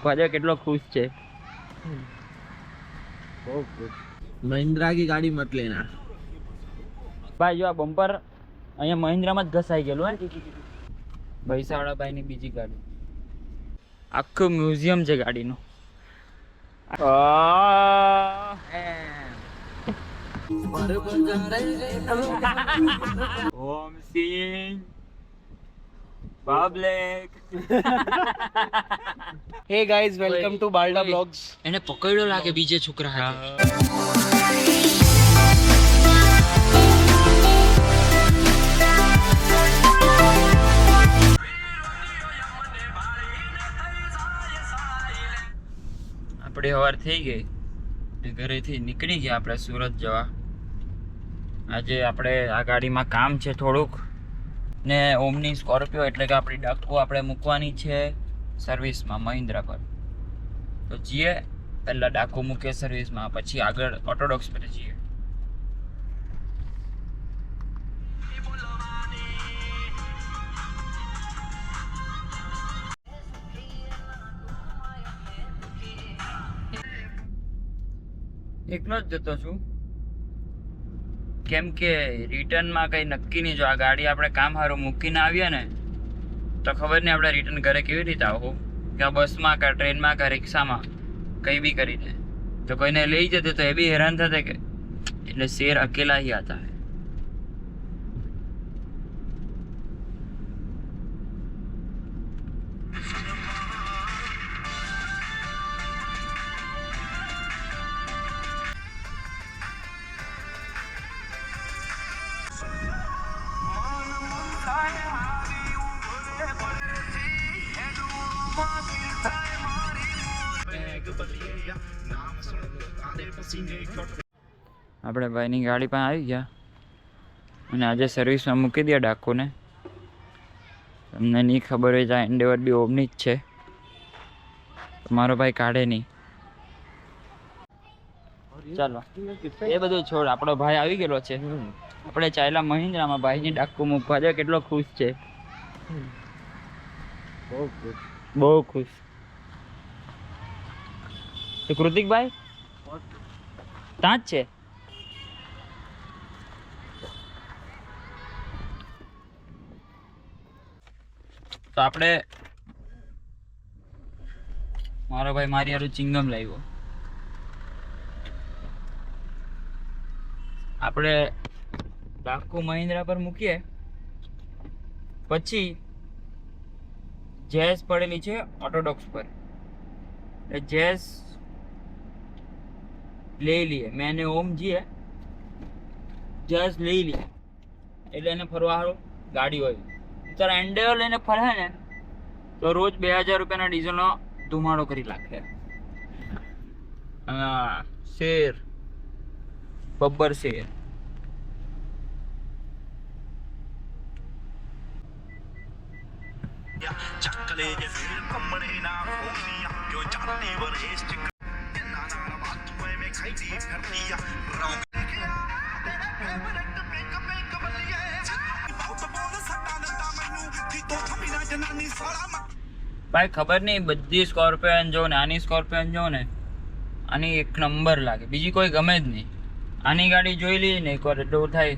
ખ્વાજા કેટલો ખુશ છે. બહુ ખુશ. મહિન્દ્રા की गाड़ी मत लेना ભાઈ જો આ બમ્પર અહીંયા મહિન્દ્રામાં જ ઘસાઈ ગયેલું હે ભૈસાવાળા ભાઈની બીજી ગાડી. આખું મ્યુઝિયમ છે ગાડીનું. ઓમ સિંહ public. Hey guys, welcome to Balda Vlogs. એને પકડ્યો લાગે બીજે છોકરા હાથે. આપણે સવાર થઈ ગઈ, ઘરેથી નીકળી ગયા આપણે સુરત જવા. આજે આપણે આ ગાડીમાં કામ છે થોડુંક, ને ઓમની સ્કોર્પિયો એટલે કે આપણી ડાકુ આપણે મૂકવાની છે સર્વિસમાં મહિન્દ્રા પર. તો જઈએ પહેલાં ડાકુ મૂકીએ સર્વિસમાં, પછી આગળ ઓર્થોડોક્સ પર જઈએ. એકલો જ જતો છું, કેમ કે રિટર્નમાં કંઈ નક્કી નહીં. જો આ ગાડી આપણે કામ સારું મૂકીને આવીએ ને તો ખબર નહીં આપણે રિટર્ન ઘરે કેવી રીતે આવું, કે બસમાં કે ટ્રેનમાં કે રિક્ષામાં કંઈ બી કરીને. જો કોઈને લઈ જતે તો એ બી હેરાન થતે કે, એટલે શેર અકેલા ही आता है. આપણે ભાઈની ગાડી પાસે આવી ગયા અને આજે સર્વિસમાં મૂકી દે ડાકોને. તમને નહીં ખબર હોય તો આ એન્ડેવર બી ઓમની જ છે, મારો ભાઈ કાઢે નહીં. ચાલો એ બધું છોડ, આપણો ભાઈ આવી ગયેલો છે. આપણે ચાલ્યા મહિન્દ્રામાં, ભાઈની ડાકુ મૂકવા જાય. કેટલો ખુશ છે, બહુ ખુશ. બહુ ખુશ. તો કૃતિકભાઈ ત્યાં જ છે. તો આપણે મારો ભાઈ મારી હારું ચિંગમ લાવ્યો. આપણે ડાકુ મહિન્દ્રા પર મૂકીએ પછી જેસ પડેલી છે ઓર્થોડોક્સ પર, એટલે જેસ લઈ લઈએ. મેં એને ઓમ જીએ જેસ લઈ લઈએ એટલે એને ફરવા સારું ગાડી હોય. તારા એન્ડેવર લઈને ફરે ને તો રોજ 2000 રૂપિયાના ડીઝલનો ધુમાડો કરી નાખે. શેર બબ્બર શેર. ભાઈ ખબર નહીં, બધી સ્કોર્પિયોન જો ને આની સ્કોર્પિયોન જો ને આની એક નંબર લાગે, બીજી કોઈ ગમે જ નહીં. આની ગાડી જોઈ લઈએ ને એકવાર એટલે થાય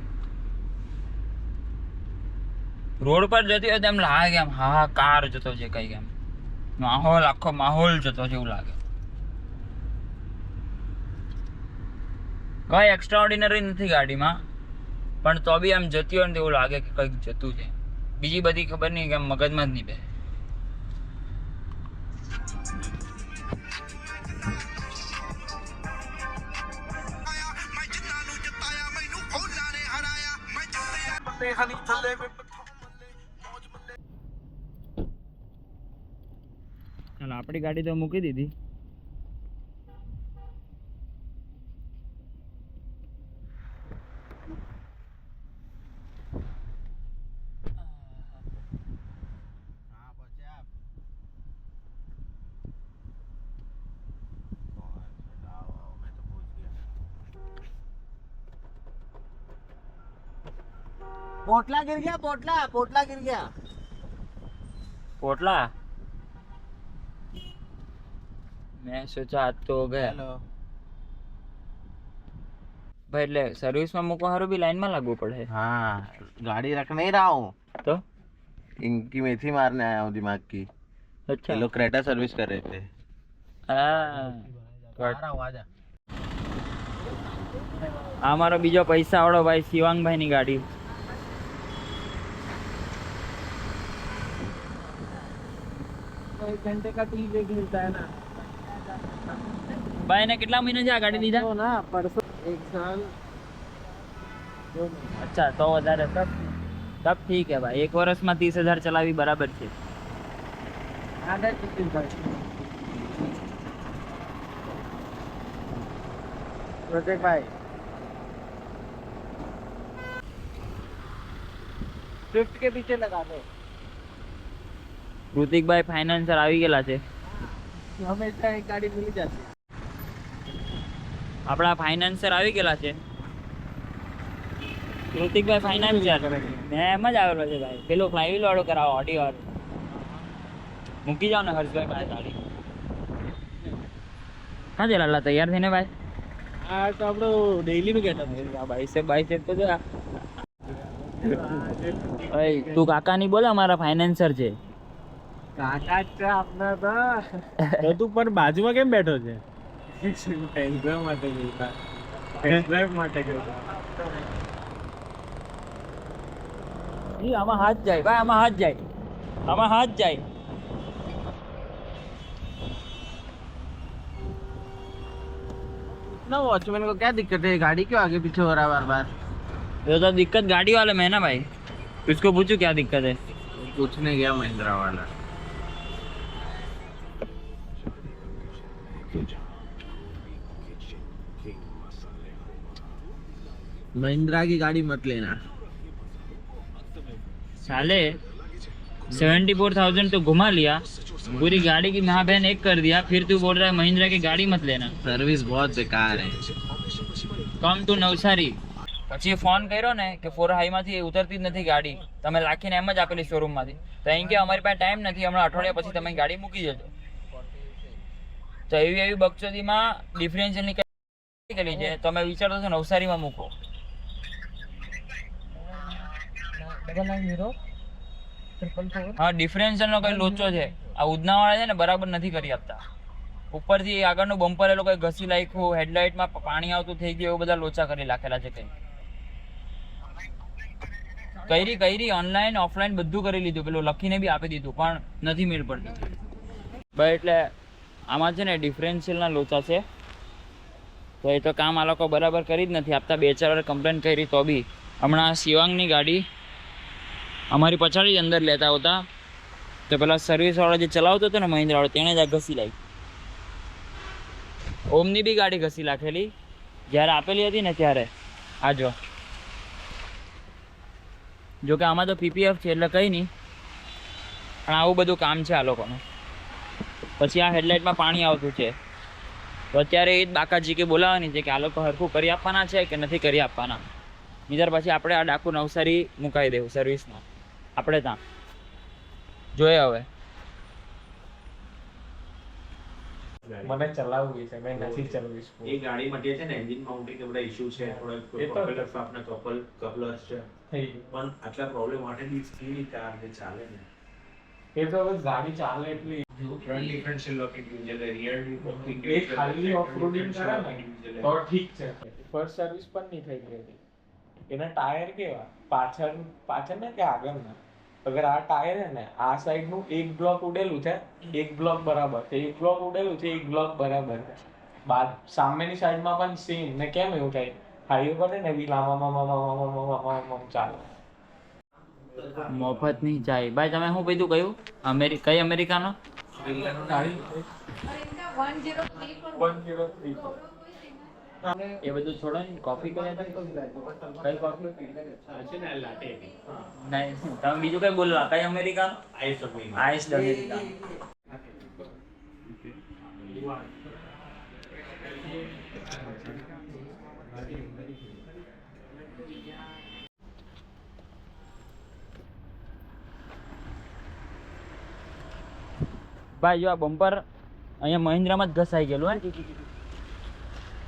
રોડ પર જતી હોય તો એમ લાગે એમ હા કાર જતો છે, કઈ એમ માહોલ આખો માહોલ જતો છે એવું લાગે. કઈ એક્સ્ટ્રા ઓર્ડિનરી નથી ગાડીમાં, પણ તો બી આમ જતી હોય ને એવું લાગે કે કંઈક જતું છે. બીજી બધી ખબર નહીં કે મગજમાં જ નહીં બે. આપણી ગાડી તો મૂકી દીધી. पोटला गिर गया, पोटला गिर गया. પોટલા मैं सोचा आज तो हो गया हेलो भाई એટલે સર્વિસમાં મૂકવા હારું બી લાઈનમાં લાગવું પડે हाँ गाड़ी रख नहीं रहा हूँ, તો इनकी मेथी मारने आया हूँ दिमाग की। અચ્છા ये लोग क्रेटा सर्विस कर रहे थे। હા आ रहा हूँ, आजा। આ મારો બીજો પૈસા વાળો ભાઈ શિવાંગભાઈ ની ગાડી एक घंटे का टी ब्रेक मिलता है ना, ભાઈ ને કેટલા મહિના છે આ ગાડી લીધા तो ना परसों 1 साल 2 महीने। અચ્છા તો વધારે તબ ઠીક है ભાઈ 1 વર્ષમાં 30,000 ચલાવી બરાબર છે आधा टिकट भाई प्रोजेक्ट भाई स्विफ्ट के पीछे लगा दो। ઋતિકભાઈ ફાઇનાન્સર આવી ગયેલા છે हमेशा एक गाड़ी मिल जाती है। આપણા ફાઇનાન્સર આવી ગયેલા છે ઋતિકભાઈ ફાઇનાન્સર મેં એમ જ આવેલો છે ભાઈ પેલો ફ્લાયવ્હીલ વાળો કરાવો ઓડી વાળો મૂકી જાઓ ને હર્ષભાઈ પાસે ગાડી હા લાલા તૈયાર થઈને ભાઈ हाँ तो आप लोग डेली में कहता था બાઈસેપ તો જો ઓય તું કાકા ની બોલે અમારા ફાઇનાન્સર છે કાકા છે આપના તો તું પણ બાજુમાં કેમ બેઠો છે? ટેસ્ટ ડ્રાઈવ માટે ગયો ટેસ્ટ ડ્રાઈવ માટે ગયો ઈ આમાં હાથ જાય ભાઈ આમાં હાથ જાય આમાં હાથ જાય ना वॉचमैन को क्या दिक्कत है? गाड़ी क्यों आगे पीछे हो रहा है बार बार? ये तो दिक्कत गाड़ी वाले में है ना भाई उसको पूछो क्या दिक्कत है पूछने गया महिंद्रा वाला। महिंद्रा की गाड़ी मत लेना। साले 74,000 तो घुमा लिया पूरी गाड़ी की महा बहन एक कर दिया फिर तू बोल रहा है महिंद्रा की गाड़ी मत लेना सर्विस बहुत बेकार है। કમ ટુ નવસારી પછી ફોન કર્યો ને કે 4 હાઈમાંથી ઉતરતી જ નથી ગાડી તમે રાખીને એમ જ આપેલી શોરૂમમાંથી તો અહીં કે અમારી પાસે ટાઈમ નથી હમણાં અઠવાડિયા પછી તમે ગાડી મૂકી જજો તો એવી બકચોદીમાં ડિફરન્શિયલની કરેલી છે તમે વિચારતો છો નવસારીમાં મૂકો હા ડિફરન્શિયલનો કઈ લોચો છે આ ઉધનાવાળા છે ને બરાબર નથી કરી આપતા ઉપરથી આગળનું બમ્પર એ લોકોએ ઘસી નાખ્યું હેડલાઇટમાં પાણી આવતું થઈ ગયું એવું બધા લોચા કરી નાખેલા છે કઈ ઓનલાઈન ઓફલાઈન બધું કરી લીધું પેલું લખીને બી આપી દીધું પણ નથી મેળ પડતી ભાઈ એટલે આમાં છે ને ડિફરન્શિયલના લોચા છે તો એ તો કામ આ લોકો બરાબર કરી જ નથી આપતા 2-4 વાર કમ્પ્લેન કરી તો બી હમણાં શિવાંગની ગાડી અમારી પછાડી જ અંદર લેતા હતા તો પેલા સર્વિસવાળો જે ચલાવતો હતો ને મહિન્દ્રાવાળો તેણે જ આ ઘસી લાવી ઓમની બી ગાડી ઘસી નાખેલી જ્યારે આપેલી હતી ને ત્યારે આ જો કે આમાં તો પીપીએફ છે એટલે કંઈ નહીં પણ આવું બધું કામ છે આ લોકોનું પછી આ હેડલાઇટમાં પાણી આવતું છે તો અત્યારે એ જ બાકાજી કે બોલાવવાની છે કે આ લોકો હરખું કરી આપવાના છે કે નથી કરી આપવાના નીતર પછી આપણે આ ડાકુ નવસારી મુકાઈ દેવું સર્વિસમાં આપણે ત્યાં જોઈએ હવે મને ચલાવવી છે મેં નથી ચલાવી એ ગાડી માટે છે ને એન્જિન માઉન્ટિંગ બધા ઇશ્યુ છે થોડા એ તો આપના કપલર્સ છે થઈ પણ આટલા પ્રોબ્લેમ માટે કેવી કાર જે ચાલે ને એ તો હવે ગાડી ચાલે એટલી ફ્રન્ટ ડિફરન્શિયલ લોકિંગ છે રિયર એ ખાલી ઓફરોડિંગ કરે ને તો ઠીક છે ફર્સ્ટ સર્વિસ પણ નહીં થઈ ગઈ હતી એના ટાયર કેવા પાછળ ને કે આગળના અગર આ ટાયર હે ને આ સાઈડ નું એક બ્લોક ઉડેલું છે એક બ્લોક બરાબર છે એક બ્લોક ઉડેલું છે એક બ્લોક બરાબર છે બાદ સામેની સાઈડમાં પણ સેમ ને કેમ એવું થાય હાઈવે પર ને એવી લાંબા ચાલે મફત નહીં જાય ભાઈ તમે શું કીધું કયું કઈ અમેરિકાનો 103 એ બધું છોડો ને કોફી કઈ કઈ કોફી છે ને લાટે નહીં તમે બીજું કઈ બોલો કઈ અમેરિકાનો આઈસ અપની આઈસ અમેરિકા ભાઈ જો આ બમ્પર અહીંયા મહિન્દ્રામાં જ ઘસાઈ ગયેલું હે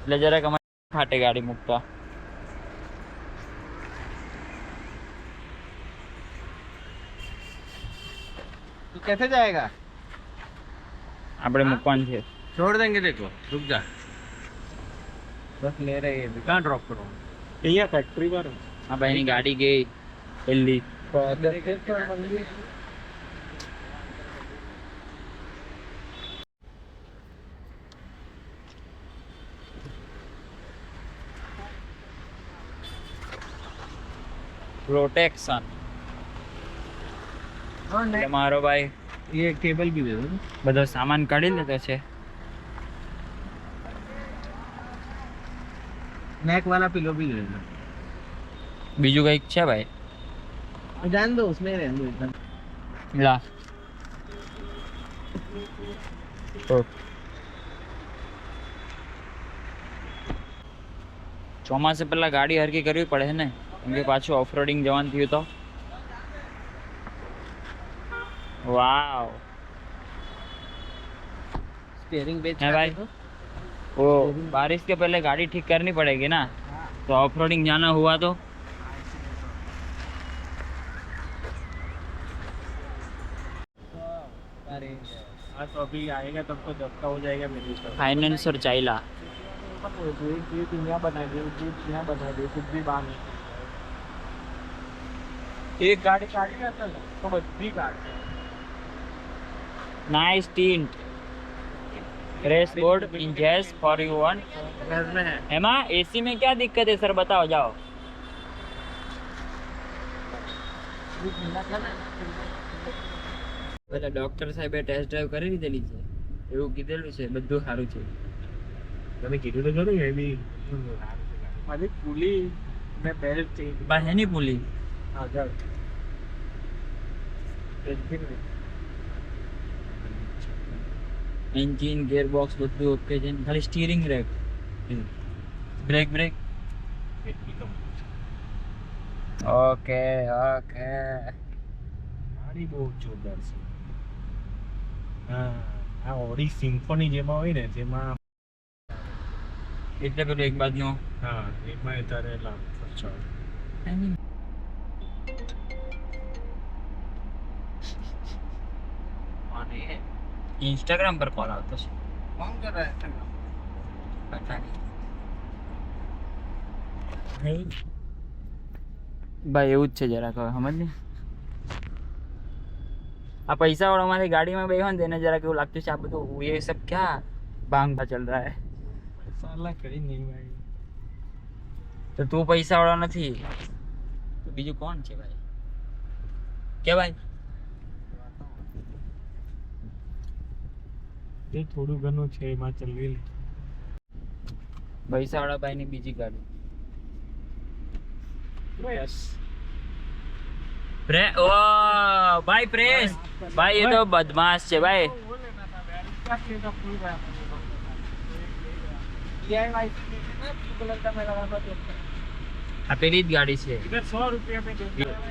એટલે જરાક અમારે ફાટે ગાડી મૂકતા. તું कैसे जाएगा? આપણે મૂકવાનું છે. छोड़ देंगे देखो, रुक जा. बस ले रहे हैं, कहाँ ड्रॉप करो? અહીંયા ફેક્ટરી પર આ ભાઈની ગાડી ગઈ પેલી. પ્રોટેક્શન એટલે મારો ભાઈ ये केबल भी दे दो. બધો સામાન કાઢી લીધો છે. नेक वाला पिलो भी ले लो. બીજું કંઈક છે ભાઈ? जान दो, उसमें रहने दो इतना. લા ચોમાસે પહેલા ગાડી હરકી કરવી પડે ને, કેમ કે પાછું ઓફરોડિંગ જવાનું થયું તો. वाव स्टीयरिंग पे है भाई. वो बारिश के पहले गाड़ी ठीक करनी पड़ेगी ना, तो ऑफ रोडिंग जाना हुआ तो. अरे हाँ तो अभी आएगा तब तो दफ्ता हो जाएगा मेरी तरफ. फाइनेंस और चाइला यहाँ बना दे, यहाँ बना दे, कुछ भी बात नहीं. एक गाड़ी काटी रहता है तो बड़ी गाड़ी nice tint race board engines for you one. घर में है. एमा एसी में क्या दिक्कत है सर, बताओ जाओ. પેલા ડોક્ટર સાહેબે ટેસ્ટ ડ્રાઈવ કરી લીધેલી છે, એવું કીધેલું છે, બધું સારું છે. તમે કીધું તો ખરું એ બી મારી પુલી ને બેલ્ટ ચેન્જ બા હેની પુલી આગળ એન્જિન એન્જિન ગિયર બોક્સ બધું ઓકે છે, ખાલી steering rack brake brake okay okay. ગાડી બહુ જોરદાર છે. હા આ ઓડી સિમ્ફોની જેમાં હોય ને જેમાં એટલે પેલું એક બાજુનો હા એમાં તારે લાભ ખર્ચો. इंस्टाग्राम पर कॉल आता है. कौन कर रहा है? पता नहीं ભાઈ, એવું જ છે જરાક હવે સમજ ને. આ પૈસા વાળામાંથી ગાડીમાં બેહો ને તેને જરાક એવું લાગતું છે આ બધું ये सब क्या भांग चल रहा है. સાલા કરી નહીં ભાઈ. તો તું પૈસા વાળો નથી તો બીજું કોણ છે ભાઈ? કે ભાઈ એ થોડું ઘણું છે એમાં ચલવી લે. પૈસા વાળા ભાઈની બીજી ગાડી બસ ओ भाई प्रेस भाई, ये तो बदमाश है भाई. આ પેલી જ ગાડી છે इधर 100 रुपया में दे.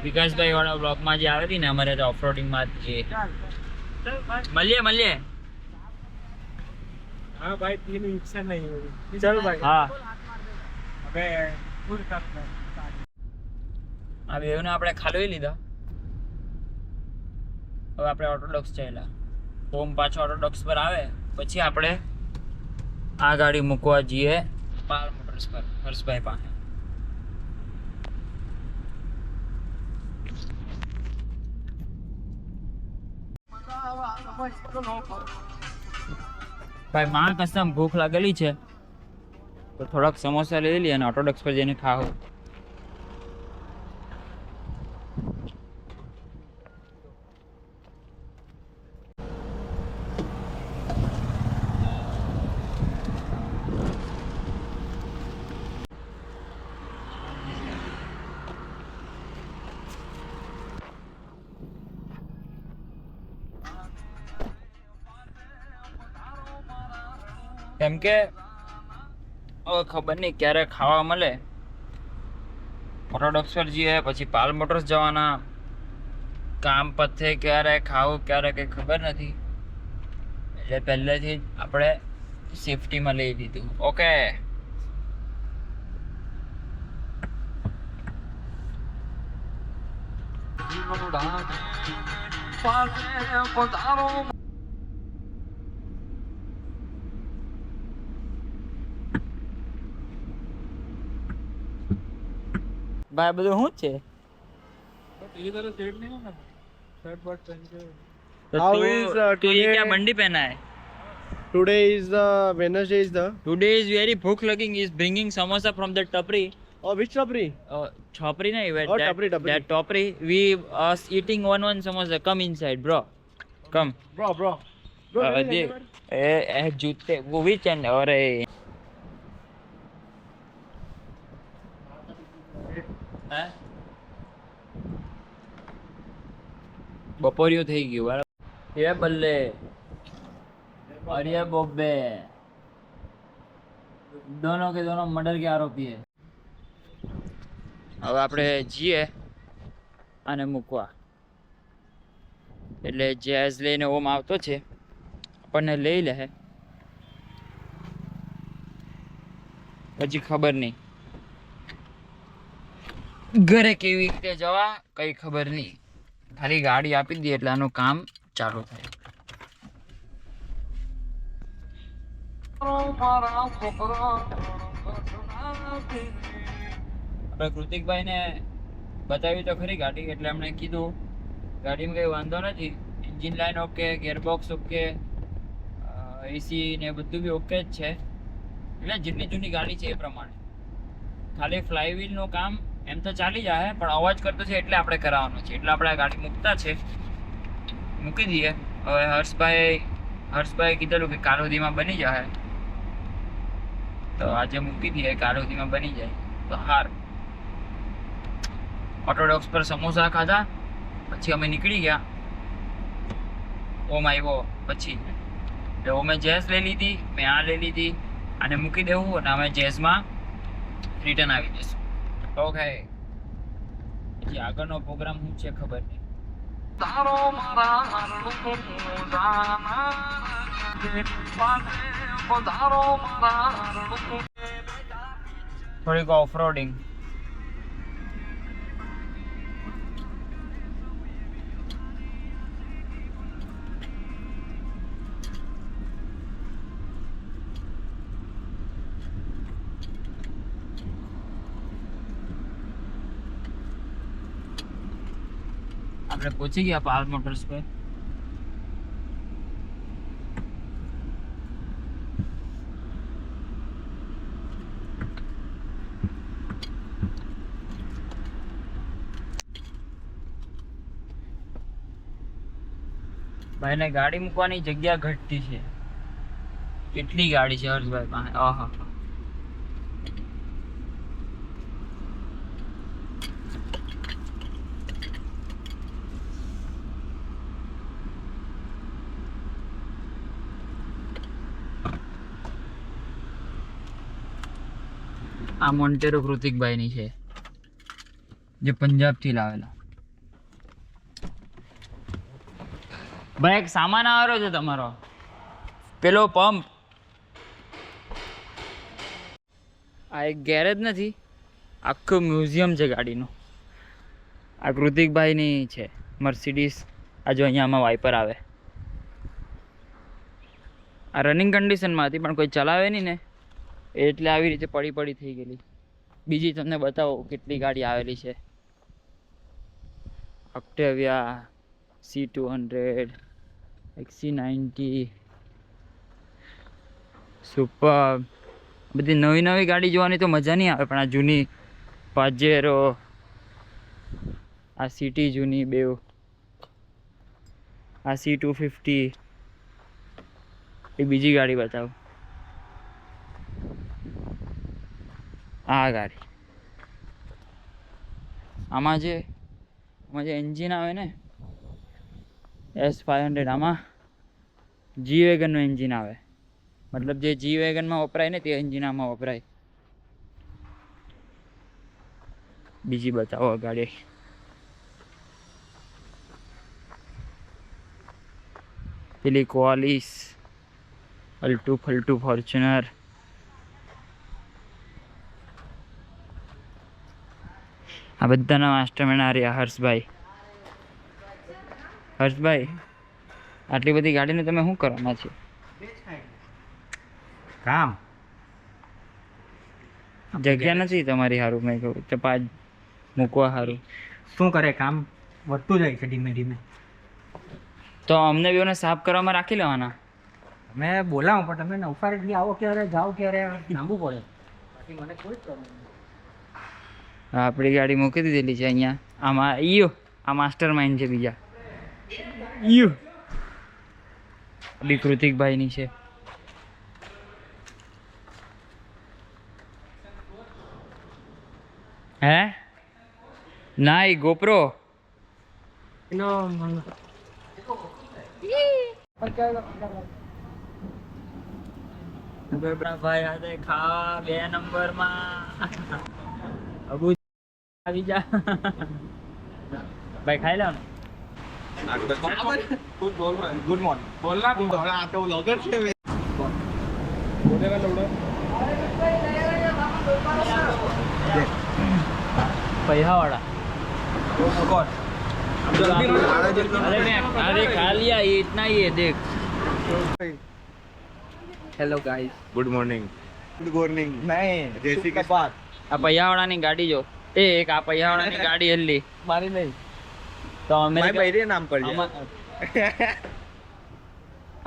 વિકાસભાઈ વાળા બ્લોકમાં જે આવી હતી ને અમારે તો ઓફરોડિંગમાં જે चल भाई. મળીએ. हाँ भाई तीन रिक्शा नहीं हुई. चल भाई. હા अबे फुल कर दे. આ બેવને આપણે ખાલવી લીધા. હવે આપણે ઓર્થોડોક્સ ચાલ્યા. ઓમ પાછો ઓર્થોડોક્સ પર આવે પછી આપણે આ ગાડી મૂકવા જઈએ પાલ મોટર્સ પર હર્ષભાઈ પાસે. ભાઈ માં કસમ ભૂખ લાગેલી છે તો થોડાક સમોસા લઈ લઈએ અને ઓર્થોડોક્સ પર જઈને ખાઓ. કેમ કે હવે ખબર નહીં ક્યારે ખાવા મળે. ઓર્થોડોક્સ પર જઈએ પછી પાલ મોટર્સ જવાના, કામ પતે ક્યારે ખાવું ક્યારે કંઈ ખબર નથી. એટલે પહેલેથી જ આપણે સેફટીમાં લઈ લીધું. ઓકે, ભાઈ બધું શું છે? ये तरह सेट नहीं होना शर्ट बट पहन के तो How तू is, तू ये today- क्या बंडी पहना है? Today is the Wednesday is the Today is very भूख logging is bringing samosa from the tapri. which tapri? Chopri nahi, wait, Oh, that, tapri. that tapri. We us eating one samosa. Come inside, bro. Come. Bro. देख ए जूते वो भी चैन और બપોરિયું થઈ ગયું બરાબર. એ બલ્લે અરે બોબે दोनों के दोनों मर्डर के आरोपी है. હવે આપણે જઈએ આને મૂકવા. એટલે જેઝ લઈને ઓમ આવતો છે, આપણને લઈ લે પછી ખબર નહીં ઘરે કેવી રીતે જવા કઈ ખબર નહીં. ખાલી ગાડી આપી દઈએ એટલે આનું કામ ચાલુ થાય. આપણે કૃતિકભાઈને બતાવી તો ખરી ગાડી, એટલે એમણે કીધું ગાડીમાં કંઈ વાંધો નથી, engine line okay, gearbox okay, AC ને બધું બી ઓકે જ છે. એટલે જેટલી જૂની ગાડી છે એ પ્રમાણે ખાલી ફ્લાયવ્હીલનું કામ એમ તો ચાલી જાય, પણ અવાજ કરતો છે એટલે આપણે કરાવવાનો છે. એટલે આપણે આ ગાડી મૂકતા છે, મૂકી દઈએ. હવે હર્ષભાઈ કીધેલું કે કાલ સુધીમાં બની જાય, તો આજે મૂકી દઈએ. કાલ સુધીમાં બની જાય તો સારું. ઓર્થોડોક્સ પર સમોસા ખાધા પછી અમે નીકળી ગયા. ઓમ આવ્યો પછી એટલે ઓમે જેઝ લઈ લીધી, મેં આ લઈ લીધી, આને મૂકી દેવું અને અમે જેઝમાં રિટર્ન આવી જઈશું. ઓકે, પછી આગળનો પ્રોગ્રામ શું છે ખબર નહીં. થોડીક ઓફરોડિંગ. આપણે પહોંચી ગયા પાલ મોટર્સ પર. ભાઈને ગાડી મૂકવાની જગ્યા ઘટતી છે, કેટલી ગાડી છે હર્ષભાઈ પાસે. આહા, આ મોન્ટેરો કૃતિકભાઈની છે, જે પંજાબથી લાવેલા. ભાઈ એક સામાન આવેલો છે તમારો, પેલો પંપ. આ એક ગેરેજ નથી, આખું મ્યુઝિયમ છે ગાડીનું. આ કૃતિકભાઈની છે મર્સિડીઝ. આ જો અહીંયા આમાં વાઇપર આવે. આ રનિંગ કન્ડિશનમાં હતી પણ કોઈ ચલાવે નહીં ને, એટલે આવી રીતે પડી થઈ ગયેલી. બીજી તમને બતાવો કેટલી ગાડી આવેલી છે. ઓક્ટેવિયા, C200, XC90, સુપર. બધી નવી ગાડી જોવાની તો મજા નહીં આવે, પણ આ જૂની પાજેરો, આ સિટી જૂની બેવ, આ C250, એ બીજી ગાડી બતાવો. આ ગાડી આમાં જે એન્જિન આવે ને S500, આમાં જી વેગનનું એન્જિન આવે. મતલબ જે જી વેગનમાં વપરાય ને તે એન્જિન આમાં વપરાય. બીજી બતાવો ગાડી. પેલી કોલિસ અલ્ટુ ફલ્ટુ ફોર્ચ્યુનર. આ બધાના માસ્ટરમેન આ રહ્યા હર્ષભાઈ. હર્ષભાઈ, આટલી બધી ગાડીને તમે શું કરવાના છે? કામ જગ્યા નથી તમારી સારું, મેં કહું ચપા મૂકવા સારું. શું કરે, કામ વધતું જાય છે ધીમે ધીમે. તો અમને બેઓને સાફ કરવામાં રાખી લેવાના. મેં બોલાવું પણ તમે નવસારી આવો ક્યારે, જાઓ ક્યારે, લાંબુ પડે. બાકી મને કોઈ પ્રોબ્લેમ નહીં. આપણી ગાડી મૂકી દીધેલી છે અહીંયા. આમાં ઈયો આ માસ્ટર માઇન્ડ છે બીજા. ઈયો બી કૃતિકભાઈની છે. હે ના ઈ ગોપ્રો ભાઈ હાથે ખાવા 2 નંબરમાં અબુ આવી જા. ભાઈ ખાઈ લો ને. Good morning. બોલના આ તો વ્લોગર છે. પૈસા વાળા अरे खा लिया ये इतना ही है देख. Hello guys. Good morning. Good morning. નહીં જય શ્રી કૃષ્ણ. આ પૈયાવાળાની ગાડી જો એ એક આ પૈયાવાળાની ગાડી હલ્લી મારી નહીં. તો અમેરિકા ભાઈ નામ પર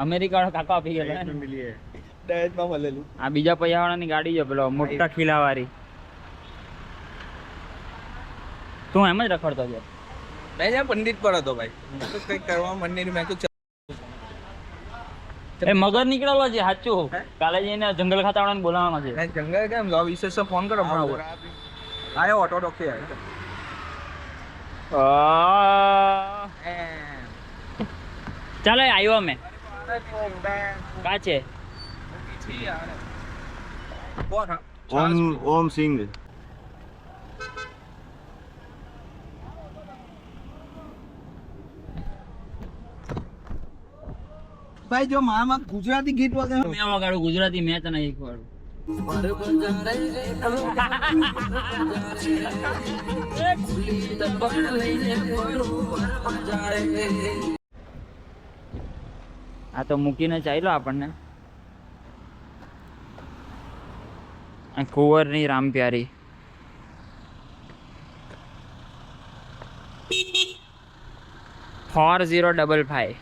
અમેરિકા વાળો કાકો આપી ગયેલો મિલીએ. દહેજમાં મળેલું. આ બીજા પૈયાવાળાની ગાડી જો પેલો મોટા ખીલાવાળી. તું એમ જ રખડતો છે. નહીં યાર પંડિત પર હતો ભાઈ. તો કંઈક કરવા મન નહીં મેં તો એ મગર નીકળેલો છે સાચું. કાલે જઈને જંગલ ખાતાવાળાને બોલાવવાનો છે. જંગલ કેમ લો વિશેષ ફોન કરો હમણાં. આયો ઓટો ડોક્ટર ચાલો આવ્યો અમે કા છે ઓમ સિંહ. ભાઈ જો મામાં ગુજરાતી ગીત વગાડો. મેં વગાડું ગુજરાતી, મેં તને શીખવાડું. આ તો મૂકીને ચાલ્યો આપણને. કુંવરની રામ પ્યારી. $4055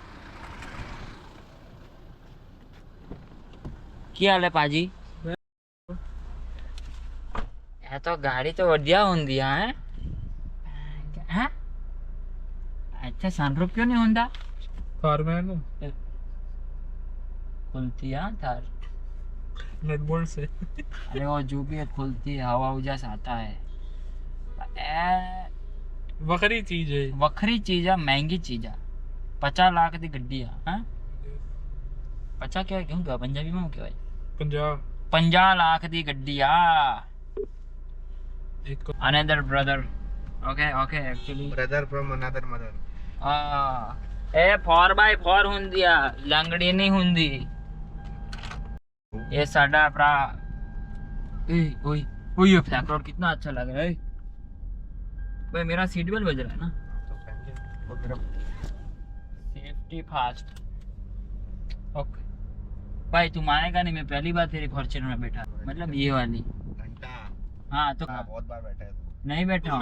क्या हाल है पाजी? ये तो गाड़ी तो बढ़िया होंगी है. हाँ अच्छा सनरूफ क्यों नहीं होता? कार में ना खुलती है थार नट बोल्ट से. अरे वो जो भी है खुलती है, हवा उजास आता है. वखरी चीज है. वखरी चीज है, महंगी चीज है. 50 लाख की गड्डी है. हाँ 50 क्या क्यों क्या पंजाबी में क्या है? 50 लाख की गड्डी आ. Another brother. Okay okay actually brother from another mother. A 4x4 ਹੁੰਦੀ ਆ, ਲੰਗੜੀ ਨਹੀਂ ਹੁੰਦੀ. ये साडा भरा. ओए ओए ये फ्लैग रोड कितना अच्छा लग रहा है भाई. मेरा सीट बेल्ट बज रहा है ना. Safety fast. ओके भाई तू मानेगा नहीं, मैं पहली बार तेरी फॉर्च्यूनर में बैठा, मतलब ये वाली. घंटा. हाँ तो बहुत बार बैठा है तू. नहीं बैठा हूँ.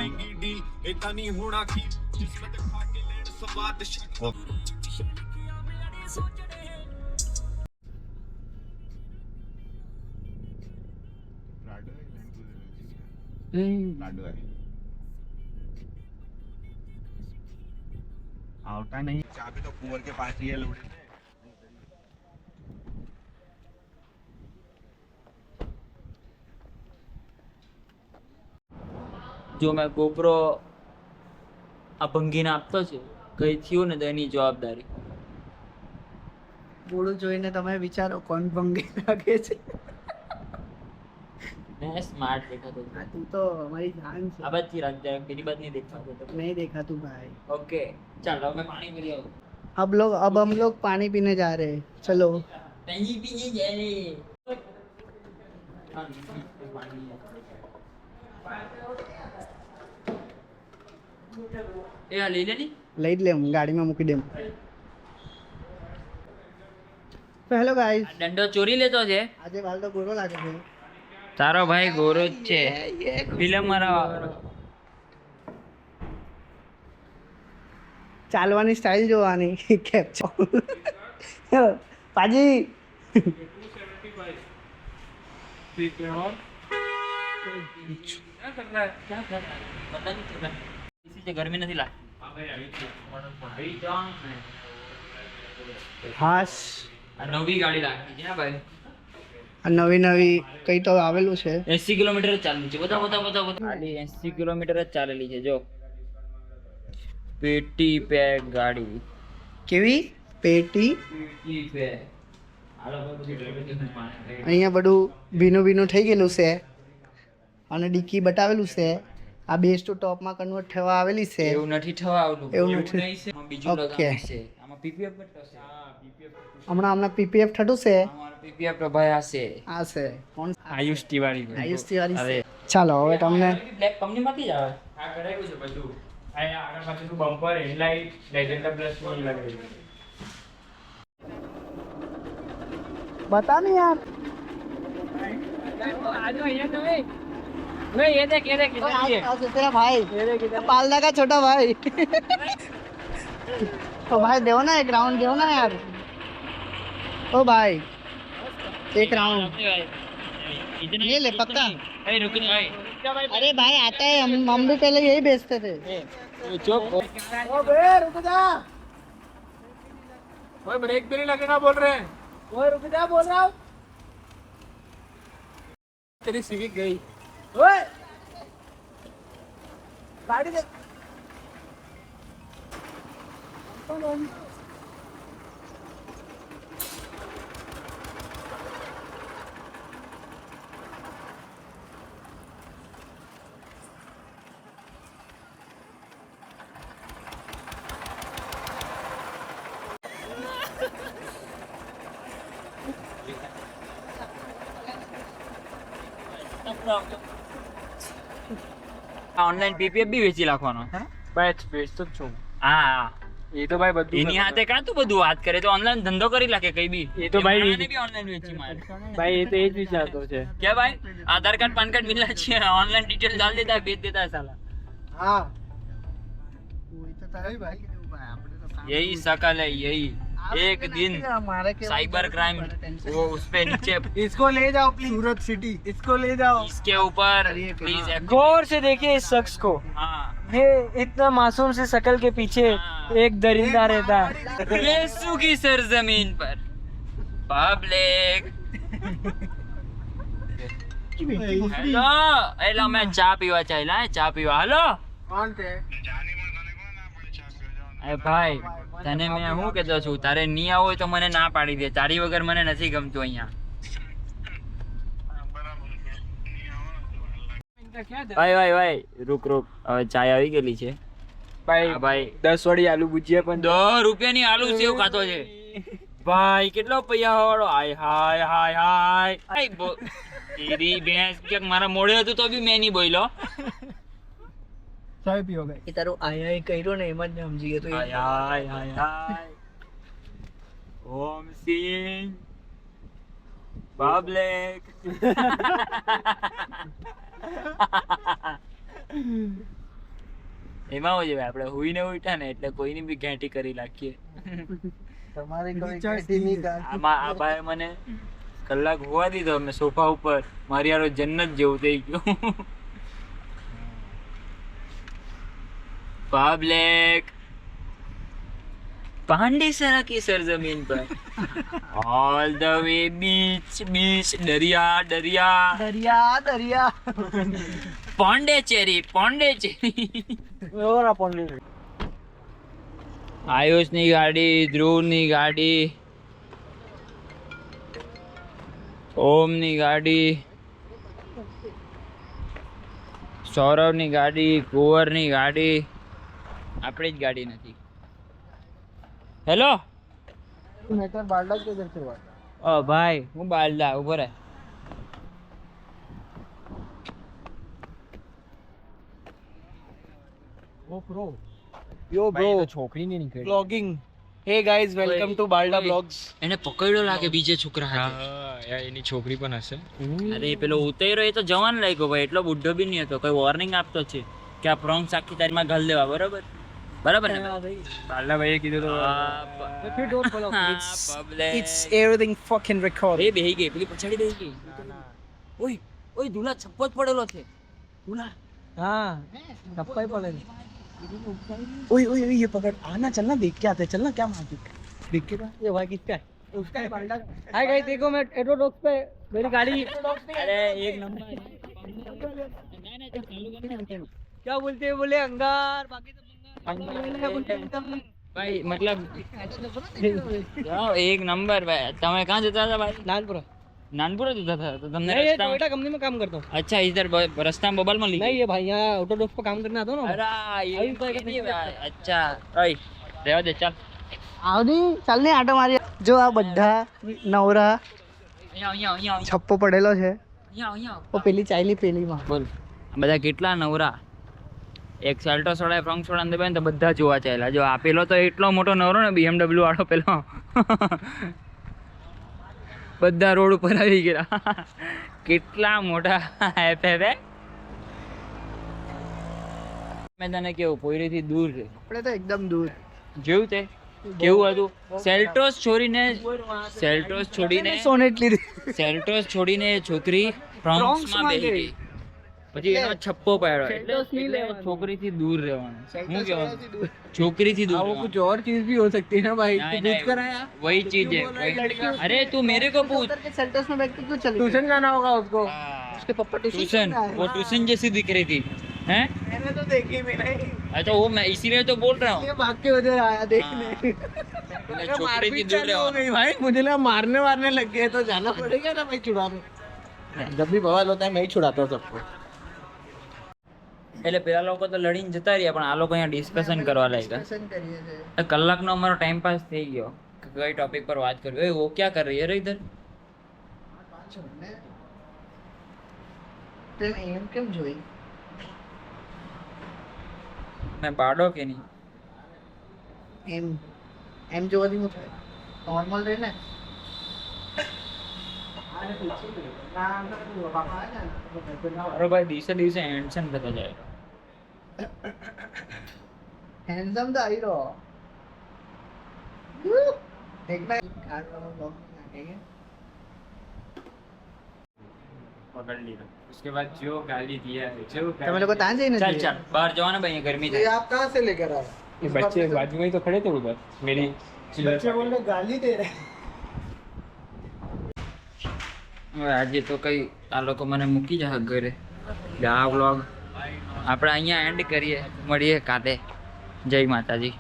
लाडो है. आवता नहीं. चाबी तो कुंवर के पास ही है लोड़े से. જો મેં ગોપ્રો આ ભંગીને આપતો છે, કઈ થયું ને તો એની જવાબદારી. બોલું જોઈને તમે વિચારો કોણ ભંગી લાગે છે. મેં સ્માર્ટ દેખાતો છે. તું તો અમારી જાન છે. આ બાજથી રાખ જાય, પેલી બાદ નહીં દેખાતો તો. नहीं देखा तू भाई. ओके चलो मैं पानी पी लिया. अब हम लोग पानी पीने जा रहे हैं. चलो नहीं पीने जा रहे એ આ લઈ લે ની લઈ જ લે હું ગાડીમાં મૂકી દેમ. તો હેલો ગાઈસ, દંડો ચોરી લેતો છે. આજે વાલ તો ગોરો લાગે છે. તારો ભાઈ ગોરો જ છે. ફિલ્મ મારા ચાલવાની સ્ટાઇલ જોવાની કેપ્ચર પાજી ગરમી નથી લાગ હાશ. આ નવી ગાડી લાગી છે ભાઈ. આ નવી નવી કઈ તો આવેલું છે. 80 કિલોમીટર જ ચાલુ છે. બધા ગાડી 80 કિલોમીટર જ ચાલેલી છે. જો પેટી પેક ગાડી. કેવી પેટી. પેટી પેક. અહીંયા બધું ભીનું ભીનું થઈ ગયેલું છે અને ડિક્કી બતાવેલું છે. આ બેઝ ટુ ટોપમાં કન્વર્ટ થવા આવેલી છે. એવું નથી થવા આવલું. એવું નથી. નહીં છે. આમાં બીજું Okay. લગાવવાનું છે. આમાં પીપીએફ બટલો છે. હમણાં પીપીએફ થતું છે. અમારો પીપીએફ તો ભાઈ આ છે. આ છે કોણ? આયુષ તિવારી આયુષ તિવારી અરે. છે. ચાલો હવે તમને બ્લેક કંપનીમાંથી જ આવે. આ કરાવ્યું છે બધું. આ આગળ પાછળનું બમ્પર હેડલાઇટ લેજેન્ડર પ્લસ માં લગાવ્યું. બતા ને યાર. तेरा भाई पालना का छोटा भाई तो भाई दो ना एक राउंड दो ना यार. ओ भाई एक राउंड ये ले पक्का. ए रुक जा भाई. अरे भाई आता है हम भी पहले यही बेचते थे. चुप. ओ बे रुक जा. ओए ब्रेक भी नहीं लगेगा बोल रहे हैं. ओए रुक जा बोल रहा हूँ. तेरी सिविक गई. ओए गाड़ी दे. ઓનલાઈન પીપીએફ બી વેચી નાખવાનો. ભાઈ વેચતો જ છું. હા એ તો ભાઈ બધું એની હાથે કાં તું બધું વાત કરે તો ઓનલાઈન ધંધો કરી નાખે કઈ બી. એ તો ભાઈ મારાને બી ઓનલાઈન વેચી મારે. ભાઈ એ તો એ જ વિચારતો છે. क्या भाई आधार कार्ड पैन कार्ड मिलना चाहिए. ऑनलाइन डिटेल डाल देता है बेच देता है साला. हाँ वही तो था भाई भाई આપણે તો કામ यही शकल है यही. एक दिन हमारे साइबर क्राइम वो उस पे नीचे इसको ले जाओ प्लीज सूरत सिटी इसको ले जाओ. इसके ऊपर प्लीज गौर से देखिए इस शख्स को. हाँ ये इतना मासूम से शक्ल के पीछे एक दरिंदा रहता है. यीशु की सरजमीन पर पब्लिक. हेलो हेलो मैं चा पीवा चाहला है चा पीवा. हेलो कौन थे એ ભાઈ તને મેં શું કહેતો છું તારે નહીં આવું હોય તો મને ના પાડી દે. તારી વગર મને નથી ગમતું અહીંયા. ભાઈ ભાઈ ભાઈ રૂક રૂક હવે ચાય આવી ગયેલી છે. ભાઈ હા ભાઈ 10 વાળી આલુ ભુજિયા પણ 10 રૂપિયાની આલુ સેવ ખાતો છે ભાઈ. કેટલો પૈયા વાળો. હાય હાય હાય હાય હાય તેરી ભેંસ કે મારા મોડે હતું તો બી મેં નહીં બોલ્યો. ચાય પીઓ ગઈ એ તારું આયા કર્યો ને એમ જ મેં સમજી ગયો તો હાય હાય હાય હાય ઓમ સિંહ પબ્લિક. એમાં હોય છે આપણે હુઈને ઉઠ્યા ને એટલે કોઈની બી ઘેંટી કરી નાખીએ. તમારે કોઈ કેટીની ગાડી આમાં આ ભાઈ મને કલાક હોવા દીધો અમે સોફા ઉપર. મારી યાર જન્નત જેવું થઈ ગયું. पब्लिक पांडेसरा की सरजमीन पर ऑल द वे बीच बीच दरिया दरिया દરિયા દરિયા પોંડેચેરી પોંડેચેરી. ઓરા પોલી આયુષની ગાડી, ધ્રુવની ગાડી, ઓમની ગાડી, સૌરવની ગાડી, કુંવરની ગાડી, આપણી જ ગાડી નથી. હેલો मीटर बाल्डा किधर से हुआ ઓ ભાઈ હું બાલદા ઉભો રહે. યો બ્રો છોકરી નહીં નીકળી. Blogging hey guys welcome to Balda blogs એને પકડ્યો લાગે બીજે છોકરા હાથે. એની છોકરી પણ હશે. અરે પેલો ઉતર્યો એ તો જવાન લાગ્યો ભાઈ, એટલો બુઢો બી નહીં હતો. કોઈ વોર્નિંગ આપતો છે કે આ પ્રોન્સ આખી તારીમાં ઘાલ દેવા. બરોબર બરાબર ને બાલદાભાઈએ કીધું તો If you don't follow હા, it's public. it's everything fucking record એ બેહી ગઈ પેલી પછાડી બેહી ગઈ. ઓય ઓય ધૂલા છપ્પો જ પડેલો છે. हाँ टप्पा ही पड़े ओए ओए ओए ये पकड़ आना चलना देख के आते चलना क्या मार देख के ये भाई किसका है उसका है बालडा हाय गाइस देखो मैं एटोडॉक्स पे मेरी गाड़ी અરે એક નંબર. क्या बोलते हैं बोले अंगार बाकी ભાઈ મતલબ જાઓ, એક નંબર ભાઈ. તમે કहाँ જતા હતા ભાઈ? नानपुरा નાનપુરા જતા હતા તો તમને नहीं ये રસ્તામાં टोयोटा कंपनी में काम करता हूँ અચ્છા ઇધર રસ્તામાં બબાલ માં नहीं લીધી. ये भाई यहाँ ऑटोडॉक्स पे काम करने आता हूँ ना અરે એ ભાઈ અચ્છા ઓય રહેવા દે ચાલ. આવડી ચાલ ને આટો મારી. જો આ બધા નવરા અહીંયા અહીંયા અહીંયા છપ્પો પડેલો છે. અહીંયા અહીંયા ઓ પેલી ચાઈલી પેલીમાં બોલ આ બધા કેટલા નવરા. એક સેલ્ટો સોડા ફ્રંક સોડા અંદર બેન તો બધા જોવા ચાલ્યા. જો આ પેલો તો એટલો મોટો નવરો ને BMW વાળો પેલો બધા રોડ ઉપર આવી ગયા. કેટલા મોટા FF મેં તને કેવું પોયરીથી દૂર છે આપણે તો એકદમ દૂર. જેવું તે કેવું હતું. સેલ્ટોસ છોડીને સોનેટ લીધી. સેલ્ટોસ છોડીને એ છોકરી ફ્રોન્ક્સમાં બેસી ગઈ. પછી એનો છપ્પો પાડ્યો. સેલ્ટોસ નહીં એટલે લેવાનું. છોકરીથી દૂર રહેવાનું. શું કહેવાનું? છોકરીથી દૂર वो રહેવાનું. कुछ और चीज भी हो सकती है ना भाई नहीं, तू पूछ नहीं, कर आया वही चीज है अरे तू मेरे को पूछ. उतर के सेल्टोस में बैठ के क्यों चली गई? ट्यूशन जाना होगा उसको उसके पप्पा ट्यूशन वो ट्यूशन जैसी दिख रही थी हैं. मैंने तो देखी भी नहीं अच्छा वो मैं इसीलिए तो बोल रहा हूँ. ये भाग के उधर आया देखने એટલે मारपीट છોકરીથી દૂર चालू हो રહેવાનું. गई भाई मुझे लगा मारने वारने लग गए तो जाना पड़ेगा ना भाई छुड़ाने जब भी बवाल होता है मैं ही छुड़ाता हूँ सबको એટલે પેલા લોકો તો લડીને જતા રહ્યા પણ આ લોકો અહીંયા ડિસ્કશન કરવા લાગ્યા. પસંદ કરીએ છે. કલાકનો અમારો ટાઈમ પાસ થઈ ગયો કે કઈ ટોપિક પર વાત કરવી. એ વો ક્યાં કર રહી है इधर? છોડને. તેમ એમ કેમ જોઈ? મેં પાડો કે નહીં? એમ એમ જોવાથી હું થાય નોર્મલ રહે ને. મારો ભાઈ દિવસે દિવસે હેન્ડસમ થતો જાય. હેન્ડસમ તો આવી રહ્યો. देखना कार वाला ब्लॉग नाखेंगे. પકડ લીધો उसके बाद जो गाली दिया है जो તમે લોકો ત્યાં જઈને ચાલ ચાલ બહાર જવાના ભાઈ અહીંયા ગરમી ये થાય. आप कहाँ से लेकर आए? ये बच्चे बाजू में ही तो खड़े थे उधर मेरी बच्चे बोल रहे गाली दे रहे હવે આજે તો કઈ આ લોકો મને મૂકી જાય ઘરે. આ વ્લોગ આપણે અહીંયા એન્ડ કરીએ. મળીએ કાલે. જય માતાજી.